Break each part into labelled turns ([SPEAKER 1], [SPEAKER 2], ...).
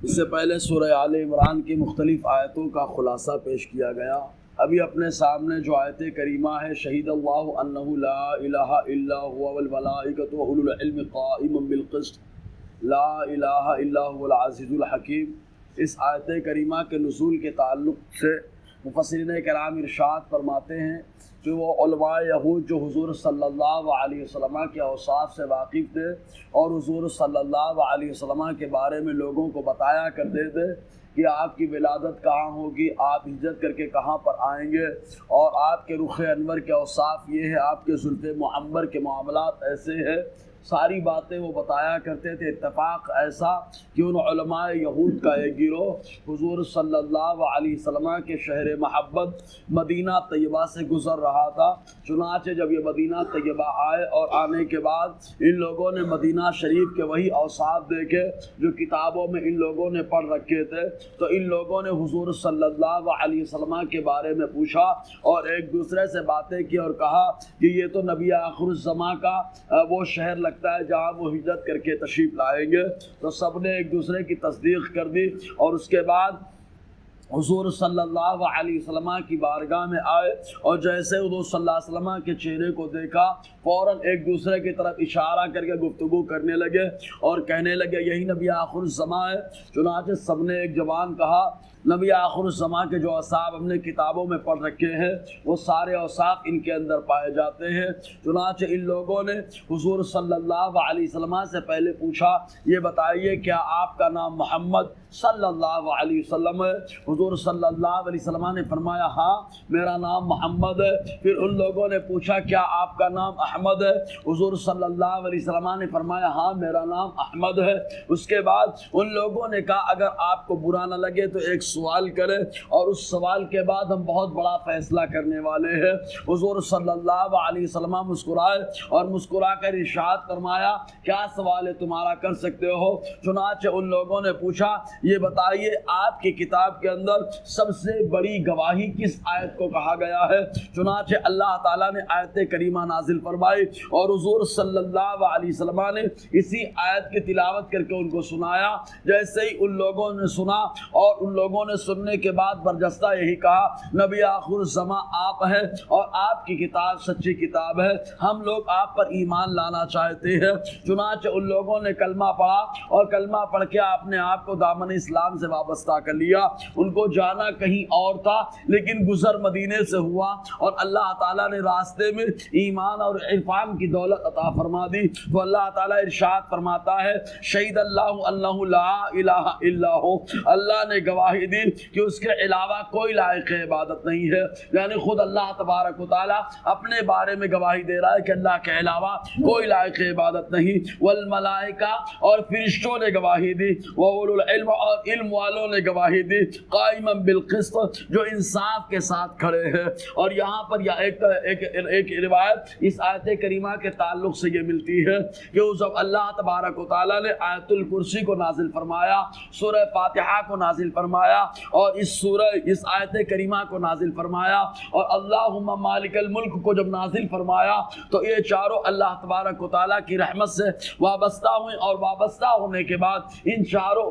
[SPEAKER 1] اس سے پہلے سورہ آل عمران کی مختلف آیتوں کا خلاصہ پیش کیا گیا۔ ابھی اپنے سامنے جو آیت کریمہ ہے، شہید اللہ انہ لا الہ الا هو والملائکۃ واولو العلم قائما بالقسط لا الہ الا هو العزیز الحکیم، اس آیت کریمہ کے نزول کے تعلق سے مفسرین کرام ارشاد فرماتے ہیں کہ وہ علماء یہود جو حضور صلی اللہ علیہ وسلم کے اوصاف سے واقف تھے اور حضور صلی اللہ علیہ وسلم کے بارے میں لوگوں کو بتایا کرتے تھے کہ آپ کی ولادت کہاں ہوگی، آپ ہجرت کر کے کہاں پر آئیں گے، اور آپ کے رخ انور کے اوصاف یہ ہے، آپ کے زلف معمر کے معاملات ایسے ہیں، ساری باتیں وہ بتایا کرتے تھے۔ اتفاق ایسا کہ ان علماء یہود کا ایک گروہ حضور صلی اللہ علیہ وسلم کے شہر محبت مدینہ طیبہ سے گزر رہا تھا۔ چنانچہ جب یہ مدینہ طیبہ آئے اور آنے کے بعد ان لوگوں نے مدینہ شریف کے وہی اوصاف دیکھے جو کتابوں میں ان لوگوں نے پڑھ رکھے تھے، تو ان لوگوں نے حضور صلی اللہ علیہ وسلم کے بارے میں پوچھا اور ایک دوسرے سے باتیں کی اور کہا کہ یہ تو نبی آخر الزماں کا وہ شہر لگتا ہے جہاں وہ ہجرت کر کے تشریف لائیں گے۔ تو سب نے ایک دوسرے کی تصدیق کر دی اور اس کے بعد حضور صلی اللہ علیہ وسلم کی بارگاہ میں آئے اور جیسے حضور صلی اللہ علیہ وسلم کے چہرے کو دیکھا فوراً ایک دوسرے کی طرف اشارہ کر کے گفتگو کرنے لگے اور کہنے لگے یہی نبی آخر الزماں ہے۔ چنانچہ سب نے ایک زبان کہا نبی آخر الزماں کے جو اوصاف ہم نے کتابوں میں پڑھ رکھے ہیں وہ سارے اوصاف ان کے اندر پائے جاتے ہیں۔ چنانچہ ان لوگوں نے حضور صلی اللہ علیہ وسلم سے پہلے پوچھا یہ بتائیے کیا آپ کا نام محمد صلی اللہ علیہ وسلم ہے؟ حضور صلی اللہ علیہ وسلم نے فرمایا ہاں میرا نام محمد ہے۔ پھر ان لوگوں نے پوچھا کیا آپ کا نام احمد ہے؟ حضور صلی اللہ علیہ وسلم نے فرمایا ہاں میرا نام احمد ہے۔ اس کے بعد ان لوگوں نے کہا اگر آپ کو برا نہ لگے تو ایک سوال کرے اور اس سوال کے بعد ہم بہت بڑا فیصلہ کرنے والے ہیں۔ حضور صلی اللہ علیہ وسلم مسکرائے اور مسکرا کر ارشاد فرمایا کیا سوال ہے تمہارا، کر سکتے ہو۔ چنانچہ ان لوگوں نے پوچھا یہ بتائیے آپ کی کتاب کے اندر سب سے بڑی گواہی کس آیت کو کہا گیا ہے؟ چنانچہ اللہ تعالیٰ نے آیت کریمہ نازل فرمائی اور حضور صلی اللہ علیہ وسلم نے اسی آیت کی تلاوت کر کے ان کو سنایا۔ جیسے ہی ان لوگوں نے سنا اور ان لوگوں نے سننے کے بعد برجستہ یہی کہا نبی آخر الزماں آپ ہیں اور آپ کی کتاب سچی کتاب ہے، ہم لوگ آپ پر ایمان لانا چاہتے ہیں۔ چنانچہ ان لوگوں نے کلمہ پڑھا اور کلمہ پڑھ کے آپ نے آپ کو دامن اسلام سے وابستہ کر لیا۔ ان کو جانا کہیں اور تھا لیکن گزر مدینے سے ہوا اور اللہ تعالیٰ نے راستے میں ایمان اور عرفان کی دولت عطا فرما دی۔ تو اللہ تعالیٰ ارشاد فرماتا ہے شہید اللہ انہ لا الہ الا ہو، اللہ نے گواہی دی کہ اس کے علاوہ کوئی لائق عبادت نہیں ہے، یعنی خود اللہ تبارک و تعالیٰ اپنے بارے میں گواہی دے رہا ہے کہ اللہ کے علاوہ کوئی لائق عبادت نہیں۔ والملائکہ اور فرشتوں نے گواہی دی، واولو العلم اور علم والوں نے گواہی دی، قائما بالقسط جو انصاف کے ساتھ کھڑے ہیں۔ اور یہاں پر ایک روایت اس آیت کریمہ کے تعلق سے یہ ملتی ہے کہ جب اللہ تبارک و تعالیٰ نے آیت الکرسی کو نازل فرمایا، سورہ فاتحہ کو نازل فرمایا اور اس آیت کریمہ کو نازل فرمایا اور اللہم مالک الملک کو جب نازل فرمایا تو یہ چاروں اللہ تبارک و تعالیٰ کی رحمت سے وابستہ ہوئے اور وابستہ ہونے کے بعد ان چاروں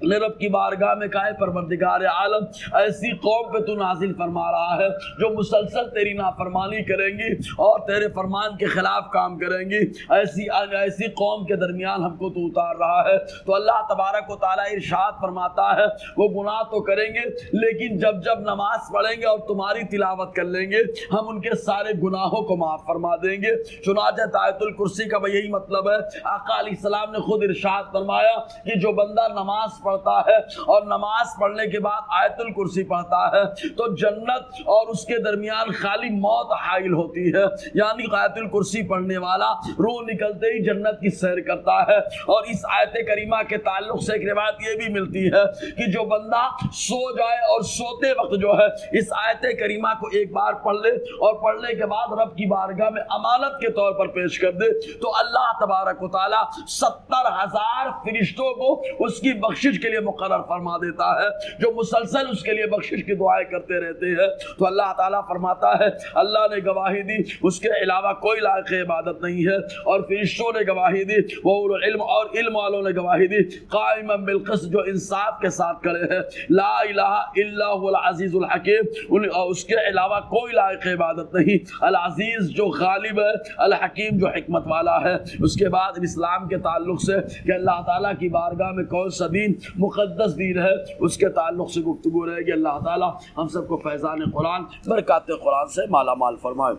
[SPEAKER 1] نے رب کی بارگاہ میں کہا پروردگار عالم ایسی قوم پہ تو نازل فرما رہا ہے جو مسلسل تیری نافرمانی کریں گی اور تیرے فرمان کے خلاف کام کریں گی، ایسی قوم کے درمیان ہم کو تو اتار رہا ہے۔ تو اللہ تبارک و تعالیٰ ارشاد فرماتا ہے وہ گناہ تو کریں گے لیکن جب جب نماز پڑھیں گے اور تمہاری تلاوت کر لیں گے ہم ان کے سارے گناہوں کو معاف فرما دیں گے۔ چنانچہ آیت الکرسی کا یہی مطلب ہے۔ آقا علیہ السلام نے خود ارشاد فرمایا کہ جو بندہ نماز پڑھتا ہے اور نماز پڑھنے کے بعد آیت الکرسی پڑھتا ہے تو جنت اور اس کے درمیان خالی موت حائل ہوتی ہے، یعنی آیت الکرسی پڑھنے والا روح نکلتے ہی جنت کی سیر کرتا ہے۔ اور اس آیت کریمہ کے تعلق سے ایک روایت یہ بھی ملتی ہے کہ جو بندہ سو جائے اور سوتے وقت جو ہے اس آیت کریمہ کو ایک بار پڑھ لے اور پڑھنے کے بعد رب کی بارگاہ میں امانت کے طور پر پیش کر دے تو اللہ تبارک و تعالی 70,000 فرشتوں کو اس کی بخشش بخشش کے لیے مقرر فرما دیتا ہے، جو مسلسل اس کے لیے بخشش کی دعائیں کرتے رہتے ہیں، تو اللہ تعالیٰ فرماتا ہے اللہ نے گواہی دی اس کے علاوہ کوئی لائق عبادت نہیں ہے، اور فرشتوں نے گواہی دی، وہ علم اور علم والوں نے گواہی دی، قائما بالقسط، جو انصاف کے ساتھ کھڑے ہیں، لا الہ الا هو العزیز الحکیم، اس کے علاوہ کوئی لائق عبادت نہیں، العزیز جو غالب ہے، الحکیم جو حکمت والا ہے۔ اس کے بعد اسلام کے تعلق سے کہ اللہ تعالیٰ کی بارگاہ میں کون سا دین مقدس دین ہے، اس کے تعلق سے گفتگو رہے گی۔ اللہ تعالیٰ ہم سب کو فیضان قرآن، برکات قرآن سے مالا مال فرمائے۔